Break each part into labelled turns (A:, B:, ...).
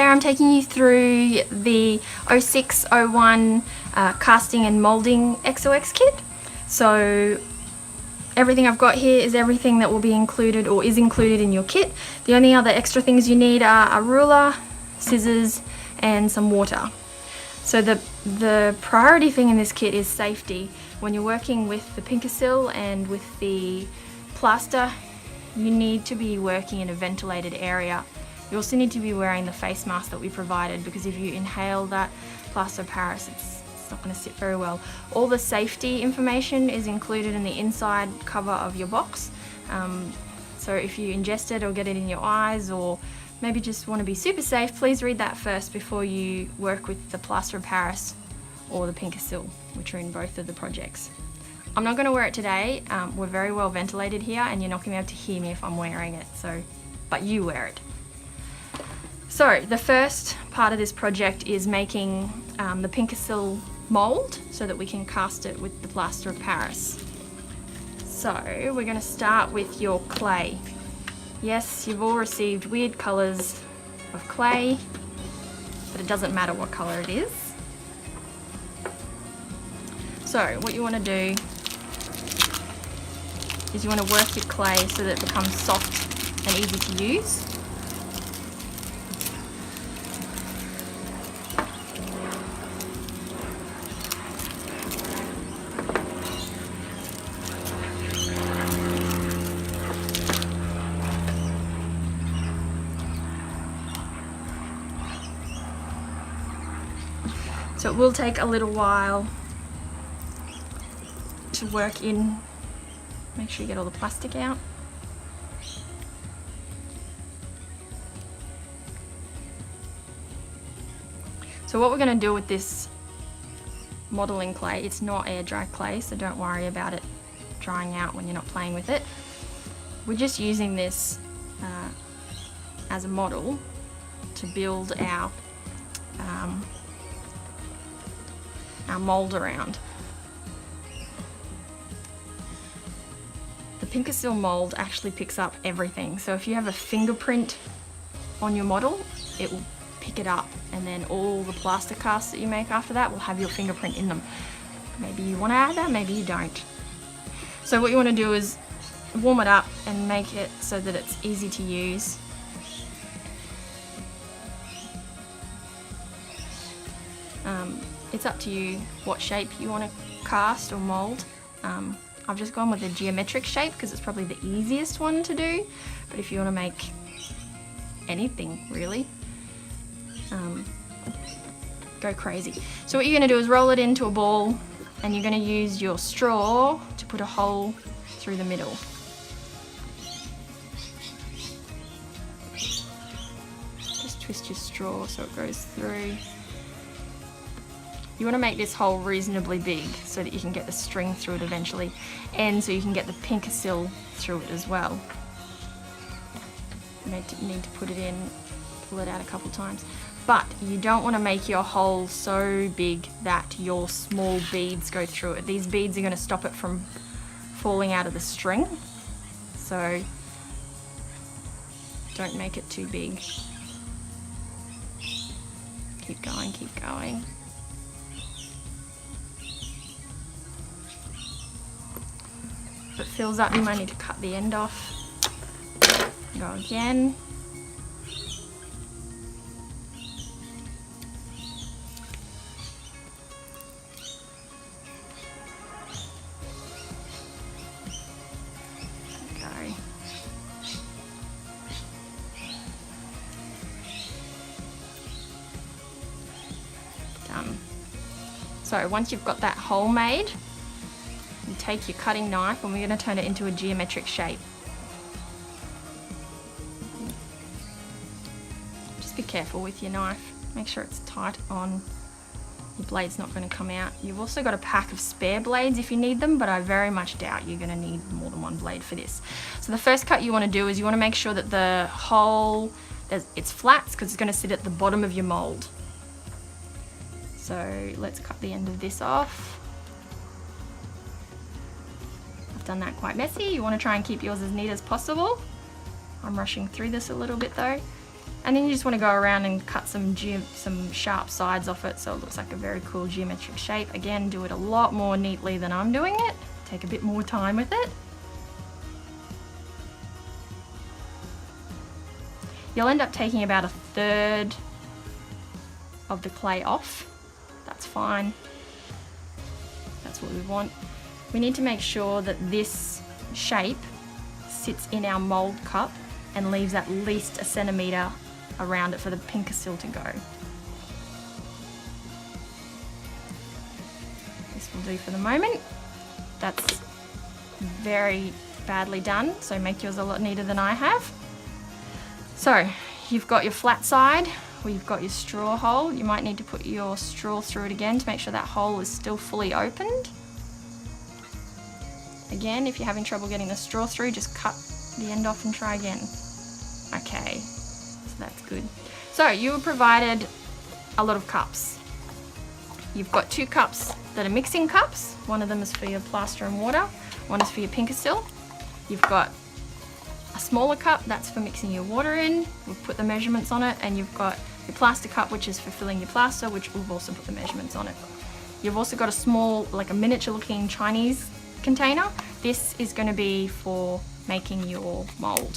A: I'm taking you through the 0601 casting and moulding XOXkit. So everything I've got here is everything that will be included or is included in your kit. The only other extra things you need are a ruler, scissors, and some water. So the priority thing in this kit is safety. When you're working with the pinkysil and with the plaster, you need to be working in a ventilated area. You also need to be wearing the face mask that we provided, because if you inhale that plaster of Paris, it's not going to sit very well. All the safety information is included in the inside cover of your box. So if you ingest it or get it in your eyes, or maybe just want to be super safe, please read that first before you work with the plaster of Paris or the pinkysil, which are in both of the projects. I'm not going to wear it today. We're very well ventilated here and you're not going to be able to hear me if I'm wearing it, but you wear it. So the first part of this project is making the pinkysil mould so that we can cast it with the plaster of Paris. So we're going to start with your clay. Yes, you've all received weird colours of clay, but it doesn't matter what colour it is. So what you want to do is you want to work your clay so that it becomes soft and easy to use. So it will take a little while to work in. Make sure you get all the plastic out. So what we're going to do with this modelling clay, it's not air dry clay, so don't worry about it drying out when you're not playing with it. We're just using this as a model to build our mould around. The pinkysil mould actually picks up everything. So if you have a fingerprint on your model, it will pick it up, and then all the plaster casts that you make after that will have your fingerprint in them. Maybe you want to add that, maybe you don't. So what you want to do is warm it up and make it so that it's easy to use. It's up to you what shape you want to cast or mould. I've just gone with a geometric shape because it's probably the easiest one to do, but if you want to make anything really, go crazy. So what you're going to do is roll it into a ball, and you're going to use your straw to put a hole through the middle. Just twist your straw so it goes through. You want to make this hole reasonably big so that you can get the string through it eventually, and so you can get the pinkysil through it as well. You need to put it in, pull it out a couple times. But you don't want to make your hole so big that your small beads go through it. These beads are going to stop it from falling out of the string. So don't make it too big. Keep going, keep going. If it fills up, you might need to cut the end off. Go again. Go. Done. So once you've got that hole made, you take your cutting knife and we're going to turn it into a geometric shape. Just be careful with your knife. Make sure it's tight on. Your blade's not going to come out. You've also got a pack of spare blades if you need them, but I very much doubt you're going to need more than one blade for this. So the first cut you want to do is you want to make sure that the hole, it's flat, because it's going to sit at the bottom of your mould. So let's cut the end of this off. Done that quite messy. You want to try and keep yours as neat as possible. I'm rushing through this a little bit though. And then you just want to go around and cut some sharp sides off it so it looks like a very cool geometric shape. Again, do it a lot more neatly than I'm doing it. Take a bit more time with it. You'll end up taking about 1/3 of the clay off. That's fine. That's what we want. We need to make sure that this shape sits in our mold cup and leaves at least 1 centimetre around it for the pinkysil to go. This will do for the moment. That's very badly done, so make yours a lot neater than I have. So you've got your flat side, or you've got your straw hole. You might need to put your straw through it again to make sure that hole is still fully opened. Again, if you're having trouble getting the straw through, just cut the end off and try again. Okay, so that's good. So you were provided a lot of cups. You've got 2 cups that are mixing cups. One of them is for your plaster and water. One is for your pinkysil. You've got a smaller cup, that's for mixing your water in. We've put the measurements on it. And you've got your plaster cup, which is for filling your plaster, which we've also put the measurements on it. You've also got a small, like a miniature looking Chinese container. This is going to be for making your mold.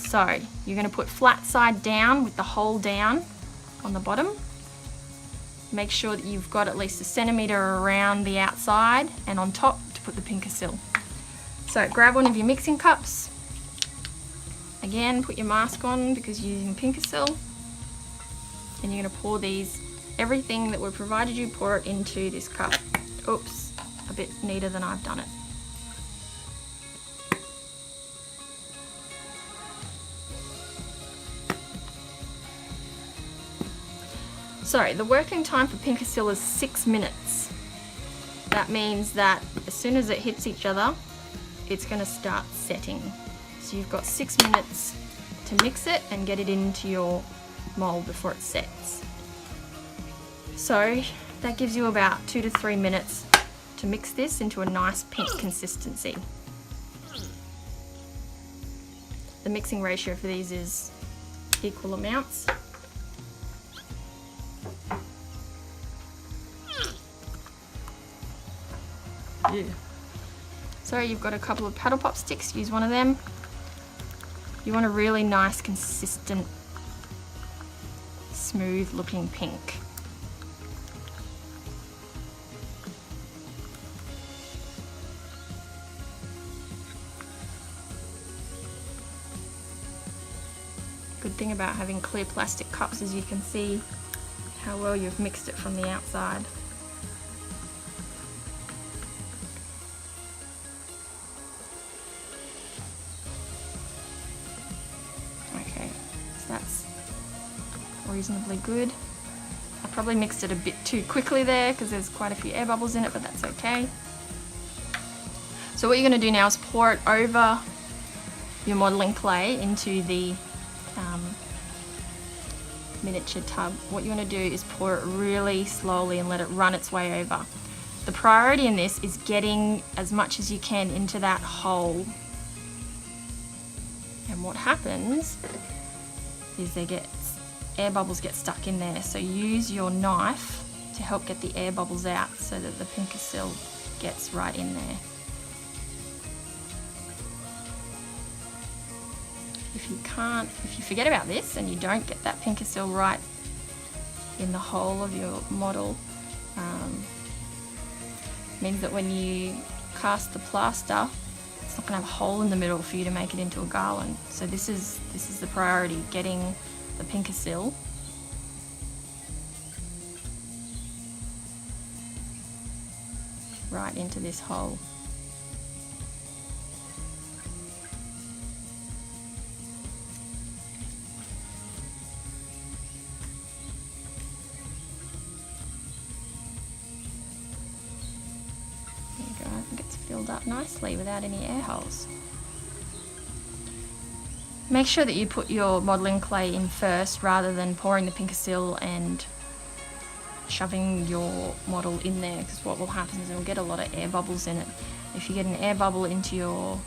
A: So you're going to put flat side down with the hole down on the bottom. Make sure that you've got at least 1 centimetre around the outside and on top to put the pinkysil. So grab one of your mixing cups. Again, put your mask on because you're using pinkysil. And you're going to pour everything that we've provided you, pour it into this cup. Oops, a bit neater than I've done it. So the working time for pinkysil is 6 minutes. That means that as soon as it hits each other, it's going to start setting. So you've got 6 minutes to mix it and get it into your mold before it sets. So that gives you about 2 to 3 minutes to mix this into a nice pink consistency. The mixing ratio for these is equal amounts. Yeah. So you've got a couple of paddlepop sticks, use one of them. You want a really nice, consistent, smooth looking pink. Good thing about having clear plastic cups is you can see how well you've mixed it from the outside. That's reasonably good. I probably mixed it a bit too quickly there because there's quite a few air bubbles in it, but that's okay. So what you're going to do now is pour it over your modelling clay into the miniature tub. What you want to do is pour it really slowly and let it run its way over. The priority in this is getting as much as you can into that hole. And what happens is air bubbles get stuck in there, so use your knife to help get the air bubbles out so that the pinkysil gets right in there. If you forget about this and you don't get that pinkysil right in the hole of your model, means that when you cast the plaster, it's not going to have a hole in the middle for you to make it into a garland. So this is the priority, getting the pinkysil right into this hole. There you go, I think it's filled up nicely without any air holes. Make sure that you put your modelling clay in first rather than pouring the pinkysil and shoving your model in there, because what will happen is it'll get a lot of air bubbles in it. If you get an air bubble into your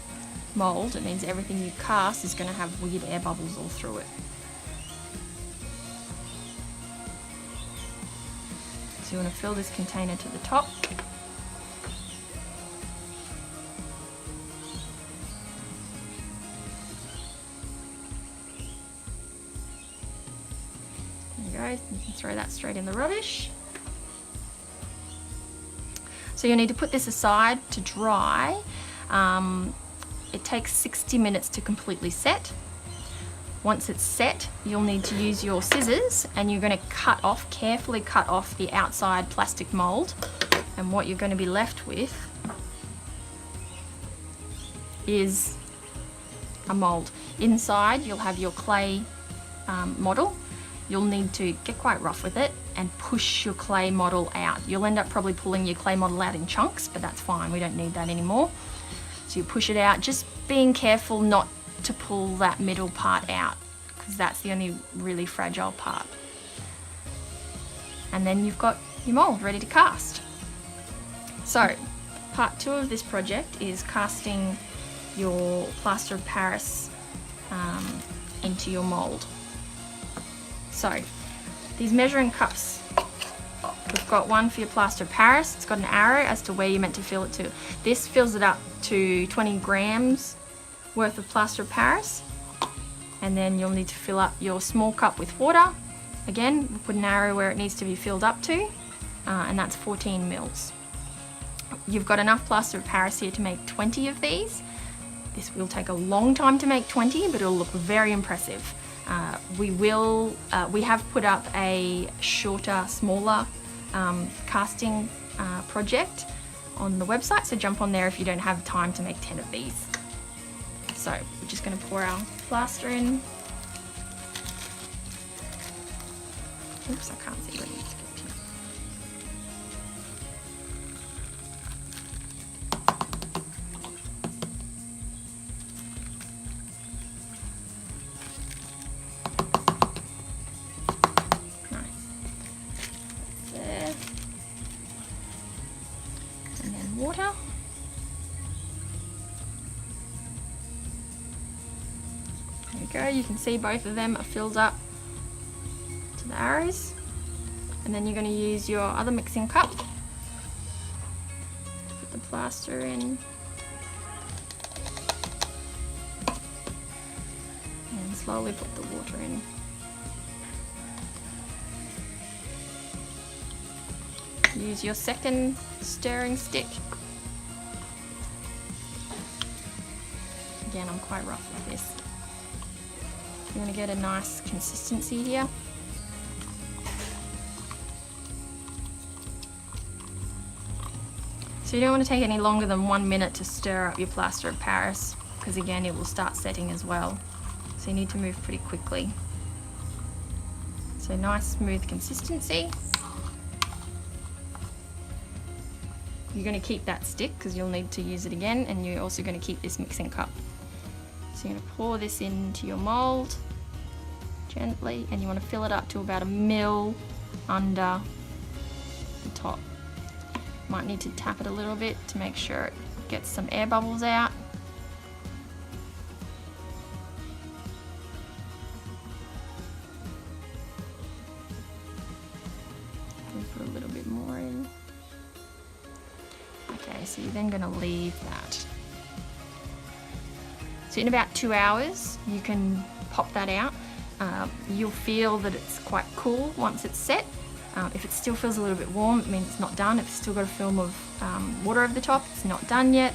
A: mould, it means everything you cast is going to have weird air bubbles all through it. So you want to fill this container to the top. There you go, you can throw that straight in the rubbish. So you'll need to put this aside to dry. It takes 60 minutes to completely set. Once it's set, you'll need to use your scissors and you're going to carefully cut off the outside plastic mold. And what you're going to be left with is a mold. Inside you'll have your clay model. You'll need to get quite rough with it and push your clay model out. You'll end up probably pulling your clay model out in chunks, but that's fine, we don't need that anymore. So you push it out, just being careful not to pull that middle part out, because that's the only really fragile part. And then you've got your mold ready to cast. So part 2 of this project is casting your plaster of Paris into your mold. So these measuring cups, we've got one for your plaster of Paris. It's got an arrow as to where you're meant to fill it to. This fills it up to 20 grams worth of plaster of Paris. And then you'll need to fill up your small cup with water. Again, we'll put an arrow where it needs to be filled up to, and that's 14 mils. You've got enough plaster of Paris here to make 20 of these. This will take a long time to make 20, but it'll look very impressive. We have put up a shorter, smaller casting project on the website, so jump on there if you don't have time to make 10 of these. So we're just going to pour our plaster in. Oops, I can't see where it needs to get to. Water. There we go, you can see both of them are filled up to the arrows. And then you're going to use your other mixing cup. Put the plaster in. And slowly put the water in. Use your second stirring stick. Again, I'm quite rough with this. You want to get a nice consistency here. So you don't want to take any longer than 1 minute to stir up your plaster of Paris, because again it will start setting as well. So you need to move pretty quickly. So nice smooth consistency. You're going to keep that stick because you'll need to use it again, and you're also going to keep this mixing cup. So you're going to pour this into your mold gently, and you want to fill it up to about 1 mil under the top. Might need to tap it a little bit to make sure it gets some air bubbles out. Put a little bit more in. Okay, so you're then going to leave that. So in about 2 hours, you can pop that out. You'll feel that it's quite cool once it's set. If it still feels a little bit warm, it means it's not done. If it's still got a film of water over the top, it's not done yet.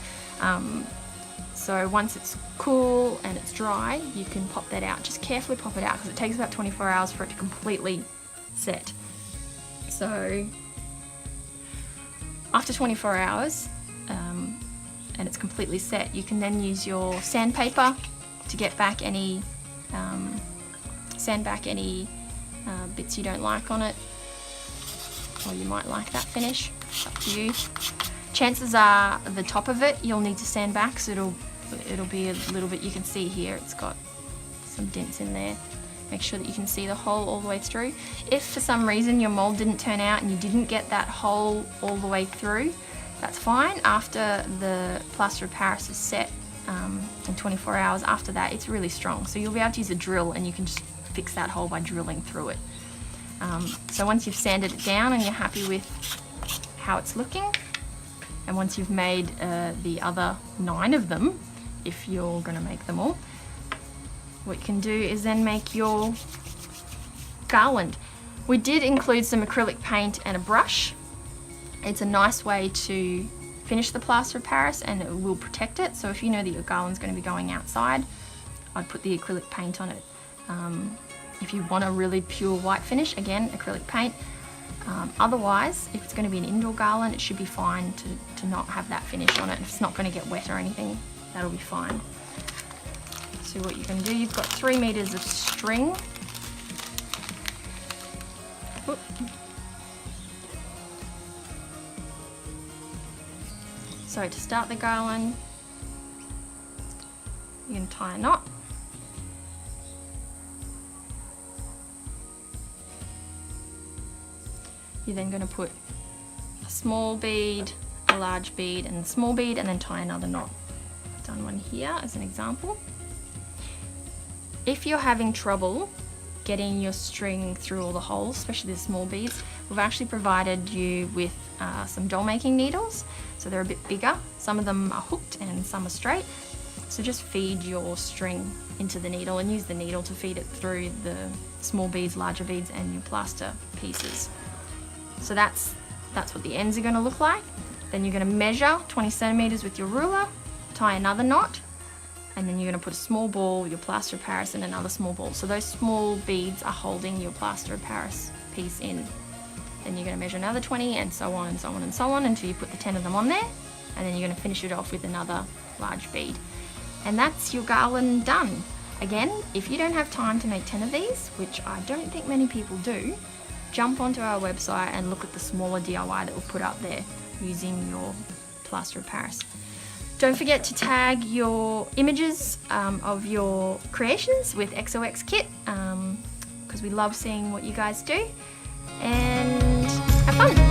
A: So once it's cool and it's dry, you can pop that out. Just carefully pop it out because it takes about 24 hours for it to completely set. So after 24 hours and it's completely set, you can then use your sandpaper to get back any bits you don't like on it, or you might like that finish. It's up to you. Chances are the top of it you'll need to sand back, so it'll be a little bit. You can see here it's got some dents in there. Make sure that you can see the hole all the way through. If for some reason your mold didn't turn out and you didn't get that hole all the way through, that's fine. After the plaster of Paris is set, in 24 hours after that, it's really strong. So you'll be able to use a drill and you can just fix that hole by drilling through it. So once you've sanded it down and you're happy with how it's looking, and once you've made the other 9 of them, if you're going to make them all, what you can do is then make your garland. We did include some acrylic paint and a brush. It's a nice way to finish the plaster of Paris, and it will protect it. So if you know that your garland's going to be going outside, I'd put the acrylic paint on it. If you want a really pure white finish, again, acrylic paint. Otherwise, if it's going to be an indoor garland, it should be fine to not have that finish on it. If it's not going to get wet or anything, that'll be fine. So what you can do, you've got 3 meters of string. Whoop. So to start the garland, you can tie a knot. You're then going to put a small bead, a large bead, and a small bead, and then tie another knot. I've done one here as an example. If you're having trouble getting your string through all the holes, especially the small beads, we've actually provided you with some doll making needles. So they're a bit bigger. Some of them are hooked and some are straight. So just feed your string into the needle and use the needle to feed it through the small beads, larger beads, and your plaster pieces. So that's what the ends are going to look like. Then you're going to measure 20 centimeters with your ruler, tie another knot, and then you're going to put a small ball, your plaster of Paris, and another small ball. So those small beads are holding your plaster of Paris piece in. Then you're going to measure another 20, and so on and so on and so on until you put the 10 of them on there, and then you're going to finish it off with another large bead. And that's your garland done. Again, if you don't have time to make 10 of these, which I don't think many people do, jump onto our website and look at the smaller DIY that we'll put up there using your plaster of Paris. Don't forget to tag your images of your creations with XOXkit, because we love seeing what you guys do, and have fun.